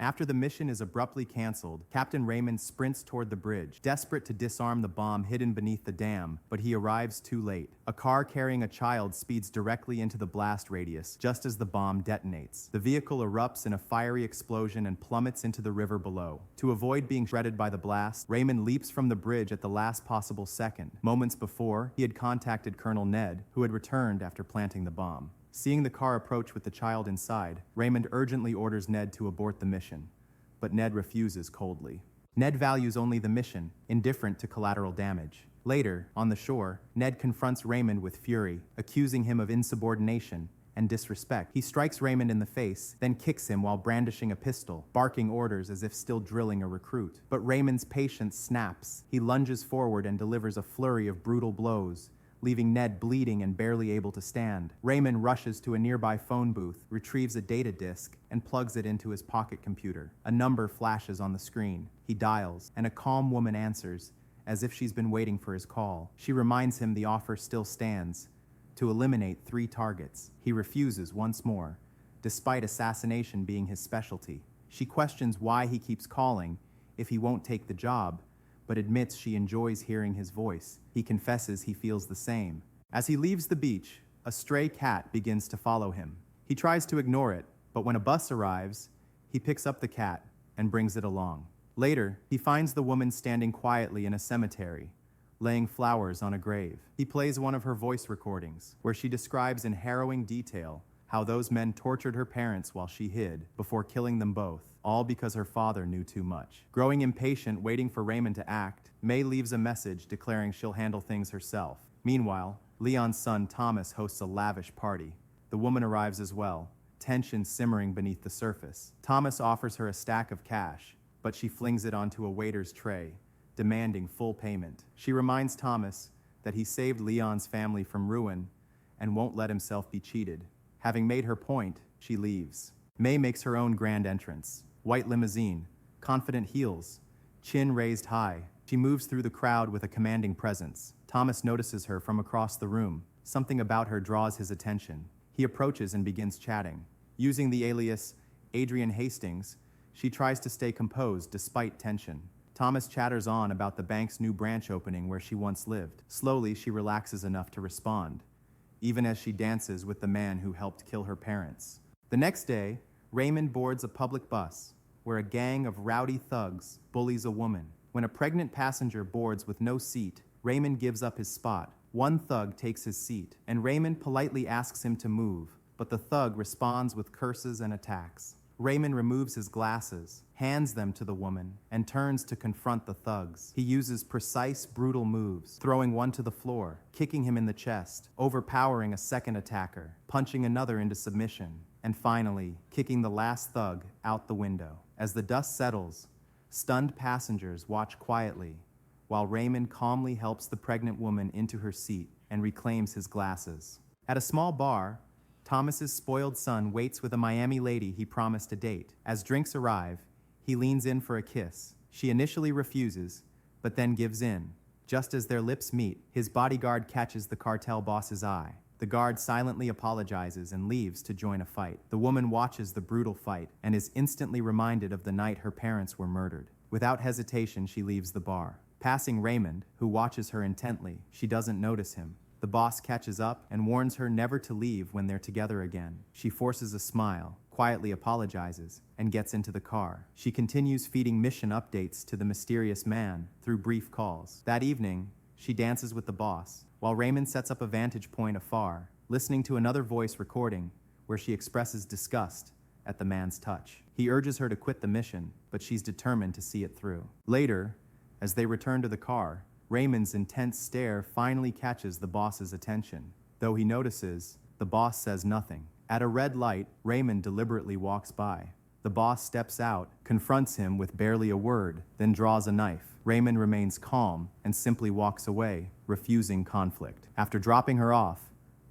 After the mission is abruptly canceled, Captain Raymond sprints toward the bridge, desperate to disarm the bomb hidden beneath the dam, but he arrives too late. A car carrying a child speeds directly into the blast radius, just as the bomb detonates. The vehicle erupts in a fiery explosion and plummets into the river below. To avoid being shredded by the blast, Raymond leaps from the bridge at the last possible second. Moments before, he had contacted Colonel Ned, who had returned after planting the bomb. Seeing the car approach with the child inside, Raymond urgently orders Ned to abort the mission, but Ned refuses coldly. Ned values only the mission, indifferent to collateral damage. Later, on the shore, Ned confronts Raymond with fury, accusing him of insubordination and disrespect. He strikes Raymond in the face, then kicks him while brandishing a pistol, barking orders as if still drilling a recruit. But Raymond's patience snaps. He lunges forward and delivers a flurry of brutal blows, leaving Ned bleeding and barely able to stand. Raymond rushes to a nearby phone booth, retrieves a data disk, and plugs it into his pocket computer. A number flashes on the screen. He dials, and a calm woman answers, as if she's been waiting for his call. She reminds him the offer still stands, to eliminate 3 targets. He refuses once more, despite assassination being his specialty. She questions why he keeps calling if he won't take the job, but admits she enjoys hearing his voice. He confesses he feels the same. As he leaves the beach, a stray cat begins to follow him. He tries to ignore it, but when a bus arrives, he picks up the cat and brings it along. Later, he finds the woman standing quietly in a cemetery, laying flowers on a grave. He plays one of her voice recordings, where she describes in harrowing detail how those men tortured her parents while she hid, before killing them both, all because her father knew too much. Growing impatient, waiting for Raymond to act, May leaves a message declaring she'll handle things herself. Meanwhile, Leon's son Thomas hosts a lavish party. The woman arrives as well, tension simmering beneath the surface. Thomas offers her a stack of cash, but she flings it onto a waiter's tray, demanding full payment. She reminds Thomas that he saved Leon's family from ruin and won't let himself be cheated. Having made her point, she leaves. May makes her own grand entrance. White limousine, confident heels, chin raised high. She moves through the crowd with a commanding presence. Thomas notices her from across the room. Something about her draws his attention. He approaches and begins chatting. Using the alias Adrian Hastings, she tries to stay composed despite tension. Thomas chatters on about the bank's new branch opening where she once lived. Slowly, she relaxes enough to respond, even as she dances with the man who helped kill her parents. The next day, Raymond boards a public bus, where a gang of rowdy thugs bullies a woman. When a pregnant passenger boards with no seat, Raymond gives up his spot. One thug takes his seat, and Raymond politely asks him to move, but the thug responds with curses and attacks. Raymond removes his glasses, hands them to the woman, and turns to confront the thugs. He uses precise, brutal moves, throwing one to the floor, kicking him in the chest, overpowering a second attacker, punching another into submission, and finally, kicking the last thug out the window. As the dust settles, stunned passengers watch quietly, while Raymond calmly helps the pregnant woman into her seat and reclaims his glasses. At a small bar, Thomas's spoiled son waits with a Miami lady he promised to date. As drinks arrive, he leans in for a kiss. She initially refuses, but then gives in. Just as their lips meet, his bodyguard catches the cartel boss's eye. The guard silently apologizes and leaves to join a fight. The woman watches the brutal fight and is instantly reminded of the night her parents were murdered. Without hesitation, she leaves the bar. Passing Raymond, who watches her intently, she doesn't notice him. The boss catches up and warns her never to leave when they're together again. She forces a smile, quietly apologizes, and gets into the car. She continues feeding mission updates to the mysterious man through brief calls. That evening, she dances with the boss, while Raymond sets up a vantage point afar, listening to another voice recording where she expresses disgust at the man's touch. He urges her to quit the mission, but she's determined to see it through. Later, as they return to the car, Raymond's intense stare finally catches the boss's attention. Though he notices, the boss says nothing. At a red light, Raymond deliberately walks by. The boss steps out, confronts him with barely a word, then draws a knife. Raymond remains calm and simply walks away, refusing conflict. After dropping her off,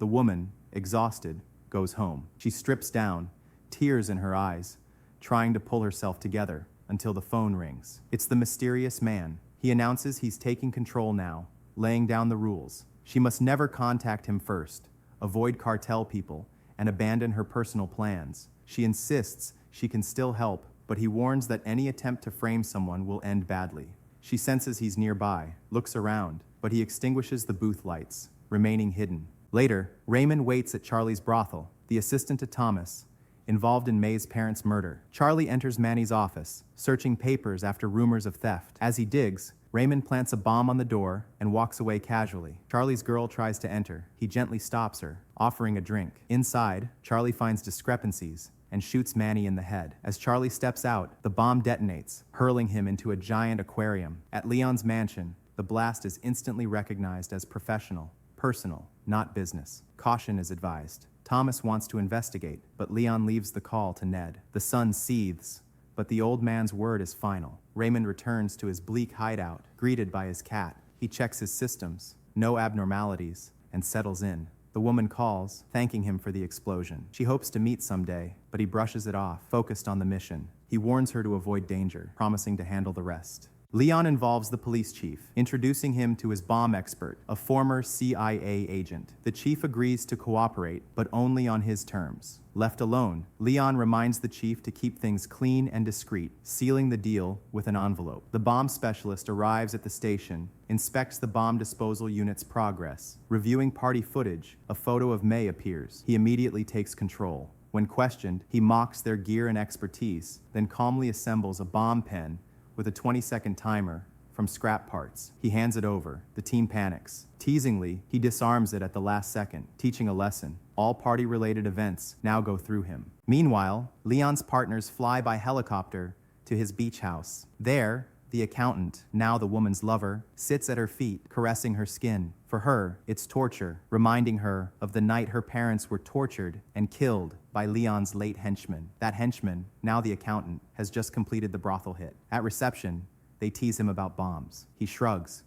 the woman, exhausted, goes home. She strips down, tears in her eyes, trying to pull herself together until the phone rings. It's the mysterious man. He announces he's taking control now, laying down the rules. She must never contact him first, avoid cartel people, and abandon her personal plans. She insists she can still help, but he warns that any attempt to frame someone will end badly. She senses he's nearby, looks around, but he extinguishes the booth lights, remaining hidden. Later, Raymond waits at Charlie's brothel, the assistant to Thomas, involved in May's parents' murder. Charlie enters Manny's office, searching papers after rumors of theft. As he digs, Raymond plants a bomb on the door and walks away casually. Charlie's girl tries to enter. He gently stops her, offering a drink. Inside, Charlie finds discrepancies and shoots Manny in the head. As Charlie steps out, the bomb detonates, hurling him into a giant aquarium. At Leon's mansion, the blast is instantly recognized as professional, personal, not business. Caution is advised. Thomas wants to investigate, but Leon leaves the call to Ned. The sun seethes, but the old man's word is final. Raymond returns to his bleak hideout, greeted by his cat. He checks his systems, no abnormalities, and settles in. The woman calls, thanking him for the explosion. She hopes to meet someday, but he brushes it off, focused on the mission. He warns her to avoid danger, promising to handle the rest. Leon involves the police chief, introducing him to his bomb expert, a former CIA agent. The chief agrees to cooperate, but only on his terms. Left alone, Leon reminds the chief to keep things clean and discreet, sealing the deal with an envelope. The bomb specialist arrives at the station, inspects the bomb disposal unit's progress. Reviewing party footage, a photo of May appears. He immediately takes control. When questioned, he mocks their gear and expertise, then calmly assembles a bomb pen with a 20-second timer from scrap parts. He hands it over. The team panics. Teasingly, he disarms it at the last second, teaching a lesson. All party-related events now go through him. Meanwhile, Leon's partners fly by helicopter to his beach house. There, the accountant, now the woman's lover, sits at her feet, caressing her skin. For her, it's torture, reminding her of the night her parents were tortured and killed by Leon's late henchman. That henchman, now the accountant, has just completed the brothel hit. At reception, they tease him about bombs. He shrugs,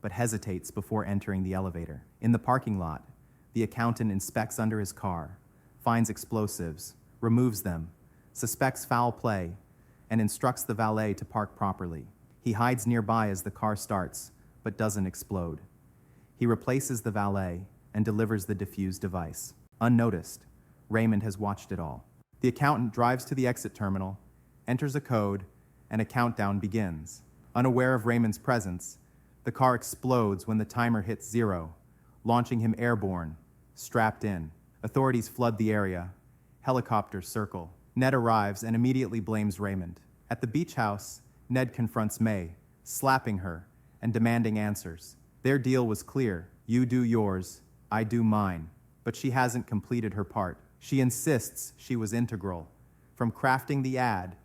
but hesitates before entering the elevator. In the parking lot, the accountant inspects under his car, finds explosives, removes them, suspects foul play, and instructs the valet to park properly. He hides nearby as the car starts, but doesn't explode. He replaces the valet and delivers the defused device. Unnoticed, Raymond has watched it all. The accountant drives to the exit terminal, enters a code, and a countdown begins. Unaware of Raymond's presence, the car explodes when the timer hits 0, launching him airborne, strapped in. Authorities flood the area. Helicopters circle. Ned arrives and immediately blames Raymond. At the beach house, Ned confronts May, slapping her and demanding answers. Their deal was clear. You do yours, I do mine. But she hasn't completed her part. She insists she was integral, from crafting the ad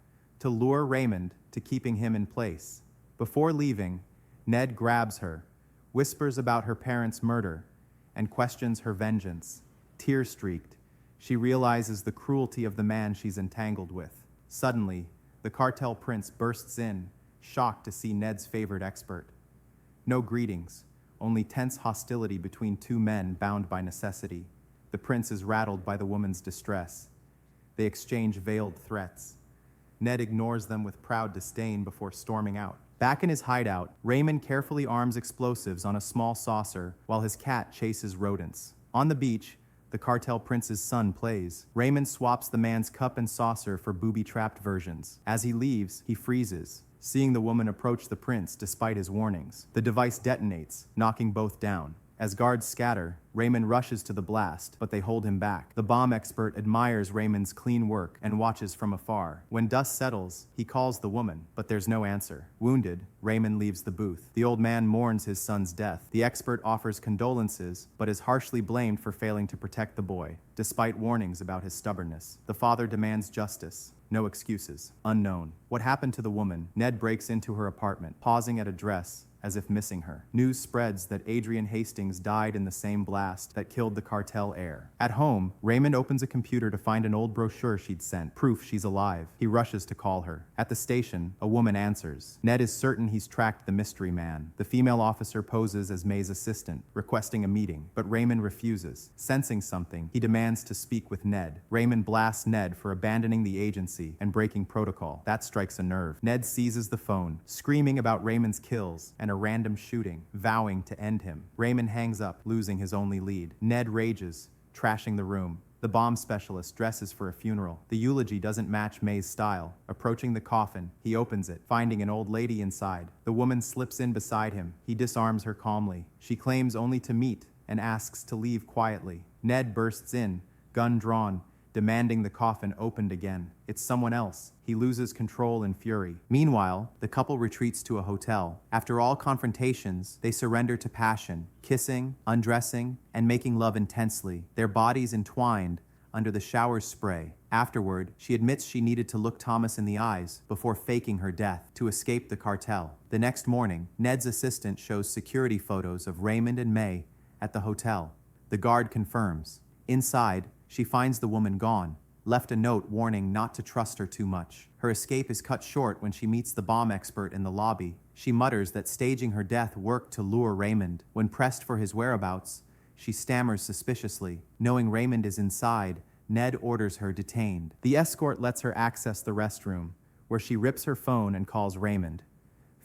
to lure Raymond to keeping him in place. Before leaving, Ned grabs her, whispers about her parents' murder, and questions her vengeance. Tear-streaked, she realizes the cruelty of the man she's entangled with. Suddenly, the cartel prince bursts in, shocked to see Ned's favored expert. No greetings, only tense hostility between two men bound by necessity. The prince is rattled by the woman's distress. They exchange veiled threats. Ned ignores them with proud disdain before storming out. Back in his hideout, Raymond carefully arms explosives on a small saucer while his cat chases rodents. On the beach, the cartel prince's son plays. Raymond swaps the man's cup and saucer for booby-trapped versions. As he leaves, he freezes, seeing the woman approach the prince despite his warnings. The device detonates, knocking both down. As guards scatter, Raymond rushes to the blast, but they hold him back. The bomb expert admires Raymond's clean work and watches from afar. When dust settles, he calls the woman, but there's no answer. Wounded, Raymond leaves the booth. The old man mourns his son's death. The expert offers condolences, but is harshly blamed for failing to protect the boy, despite warnings about his stubbornness. The father demands justice. No excuses. Unknown. What happened to the woman? Ned breaks into her apartment, pausing at a dress, as if missing her. News spreads that Adrian Hastings died in the same blast that killed the cartel heir. At home, Raymond opens a computer to find an old brochure she'd sent, proof she's alive. He rushes to call her. At the station, a woman answers. Ned is certain he's tracked the mystery man. The female officer poses as May's assistant, requesting a meeting, but Raymond refuses. Sensing something, he demands to speak with Ned. Raymond blasts Ned for abandoning the agency and breaking protocol. That strikes a nerve. Ned seizes the phone, screaming about Raymond's kills and a random shooting, vowing to end him. Raymond hangs up, losing his only lead. Ned rages, trashing the room. The bomb specialist dresses for a funeral. The eulogy doesn't match May's style. Approaching the coffin, he opens it, finding an old lady inside. The woman slips in beside him. He disarms her calmly. She claims only to meet and asks to leave quietly. Ned bursts in, gun drawn, demanding the coffin opened again. It's someone else. He loses control in fury. Meanwhile, the couple retreats to a hotel. After all confrontations, they surrender to passion, kissing, undressing, and making love intensely, their bodies entwined under the shower spray. Afterward, she admits she needed to look Thomas in the eyes before faking her death to escape the cartel. The next morning, Ned's assistant shows security photos of Raymond and May at the hotel. The guard confirms. Inside, she finds the woman gone, left a note warning not to trust her too much. Her escape is cut short when she meets the bomb expert in the lobby. She mutters that staging her death worked to lure Raymond. When pressed for his whereabouts, she stammers suspiciously. Knowing Raymond is inside, Ned orders her detained. The escort lets her access the restroom, where she rips her phone and calls Raymond.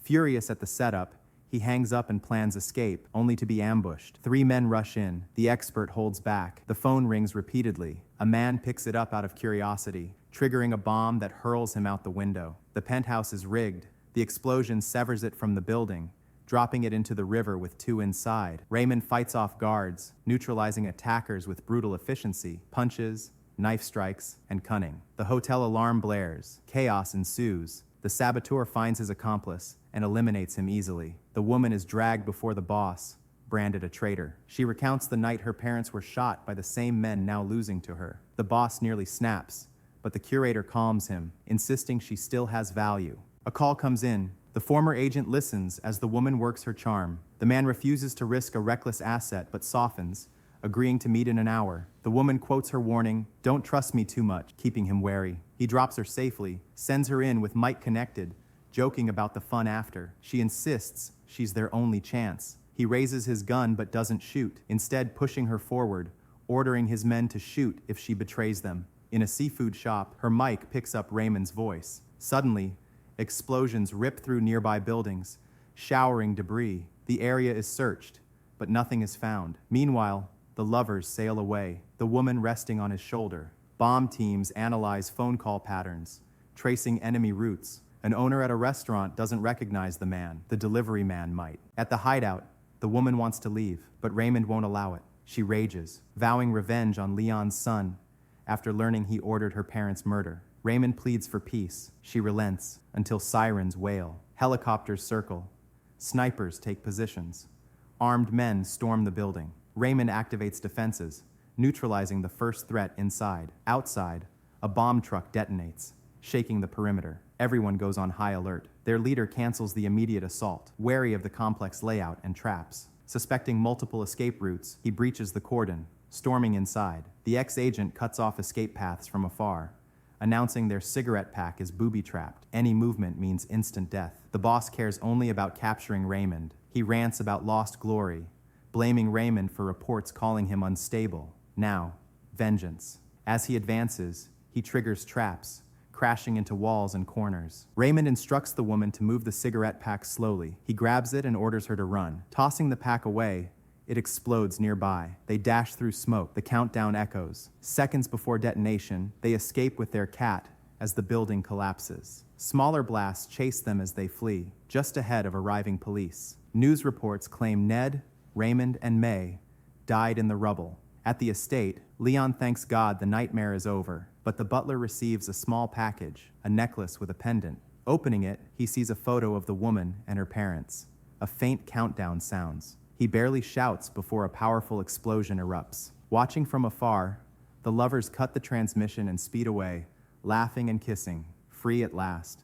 Furious at the setup, he hangs up and plans escape, only to be ambushed. 3 men rush in. The expert holds back. The phone rings repeatedly. A man picks it up out of curiosity, triggering a bomb that hurls him out the window. The penthouse is rigged. The explosion severs it from the building, dropping it into the river with 2 inside. Raymond fights off guards, neutralizing attackers with brutal efficiency, punches, knife strikes, and cunning. The hotel alarm blares. Chaos ensues. The saboteur finds his accomplice and eliminates him easily. The woman is dragged before the boss, branded a traitor. She recounts the night her parents were shot by the same men now losing to her. The boss nearly snaps, but the curator calms him, insisting she still has value. A call comes in. The former agent listens as the woman works her charm. The man refuses to risk a reckless asset but softens, agreeing to meet in an hour. The woman quotes her warning, "Don't trust me too much," keeping him wary. He drops her safely, sends her in with mic connected, joking about the fun after. She insists she's their only chance. He raises his gun but doesn't shoot, instead pushing her forward, ordering his men to shoot if she betrays them. In a seafood shop, her mic picks up Raymond's voice. Suddenly, explosions rip through nearby buildings, showering debris. The area is searched, but nothing is found. Meanwhile, the lovers sail away, the woman resting on his shoulder. Bomb teams analyze phone call patterns, tracing enemy routes. An owner at a restaurant doesn't recognize the man. The delivery man might. At the hideout, the woman wants to leave, but Raymond won't allow it. She rages, vowing revenge on Leon's son after learning he ordered her parents' murder. Raymond pleads for peace. She relents until sirens wail. Helicopters circle. Snipers take positions. Armed men storm the building. Raymond activates defenses, neutralizing the first threat inside. Outside, a bomb truck detonates, shaking the perimeter. Everyone goes on high alert. Their leader cancels the immediate assault, wary of the complex layout and traps. Suspecting multiple escape routes, he breaches the cordon, storming inside. The ex-agent cuts off escape paths from afar, announcing their cigarette pack is booby-trapped. Any movement means instant death. The boss cares only about capturing Raymond. He rants about lost glory, blaming Raymond for reports calling him unstable. Now, vengeance. As he advances, he triggers traps, crashing into walls and corners. Raymond instructs the woman to move the cigarette pack slowly. He grabs it and orders her to run. Tossing the pack away, it explodes nearby. They dash through smoke. The countdown echoes. Seconds before detonation, they escape with their cat as the building collapses. Smaller blasts chase them as they flee, just ahead of arriving police. News reports claim Ned, Raymond, and May died in the rubble. At the estate, Leon thanks God the nightmare is over, but the butler receives a small package, a necklace with a pendant. Opening it, he sees a photo of the woman and her parents. A faint countdown sounds. He barely shouts before a powerful explosion erupts. Watching from afar, the lovers cut the transmission and speed away, laughing and kissing, free at last.